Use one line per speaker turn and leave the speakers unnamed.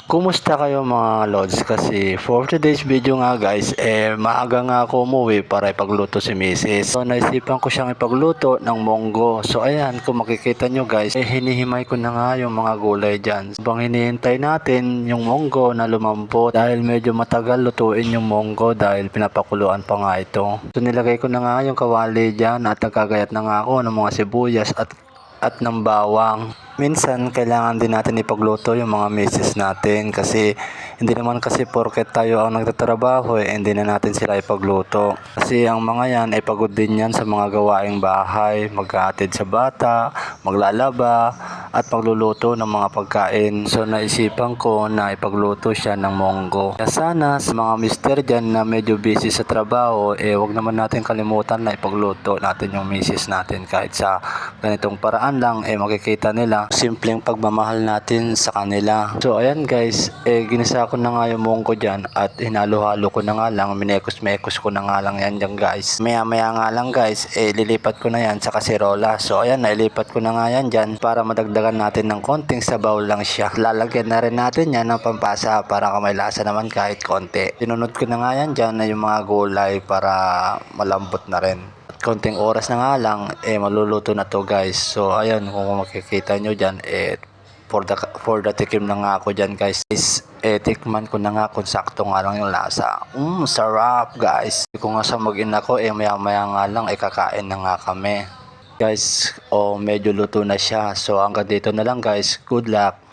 Kumusta kayo mga lods? Kasi for today's video nga guys, maaga nga ako umuwi para ipagluto si Mrs. So naisipan ko siyang ipagluto ng monggo. So ayan, kung makikita nyo guys, hinihimay ko na nga yung mga gulay dyan. Habang hinihintay natin yung monggo na lumambot dahil medyo matagal lutuin yung monggo dahil pinapakuluan pa nga ito. So nilagay ko na nga yung kawali dyan at nagkagayat na nga ako ng mga sibuyas at ng bawang. Minsan kailangan din natin ipagluto yung mga misis natin kasi hindi naman kasi porket tayo ang nagtatrabaho hindi na natin sila ipagluto. Kasi ang mga yan ay pagod din yan sa mga gawaing bahay, maghahatid sa bata, maglalaba at magluluto ng mga pagkain. So naisipan ko na ipagluto siya ng monggo. Kaya sana sa mga mister dyan na medyo busy sa trabaho, wag naman natin kalimutan na ipagluto natin yung misis natin kahit sa ganitong paraan lang makikita nila simpleng pagmamahal natin sa kanila. So ayan guys, ginisa ko na nga yung monggo dyan at hinalo-halo ko na nga lang, minekos-mekos ko na nga lang yan dyan guys. Maya-maya nga lang guys, lilipat ko na yan sa kaserola. So ayan, nailipat ko na nga yan dyan para madagdagan natin ng konting sabaw lang siya. Lalagyan na rin natin yan ng pampasa para may lasa naman kahit konti. Sinunod ko na nga yan dyan na yung mga gulay para malambot na rin. Konting oras na nga lang maluluto na to guys. So ayan, kung makikita nyo dyan for the tikim na nga ako dyan guys. Tikman ko na nga kung sakto nga lang yung lasa. Sarap guys. Kung nga sa mag-ina ko maya maya nga lang kakain na nga kami guys. Medyo luto na siya. So hanggang dito na lang guys. Good luck.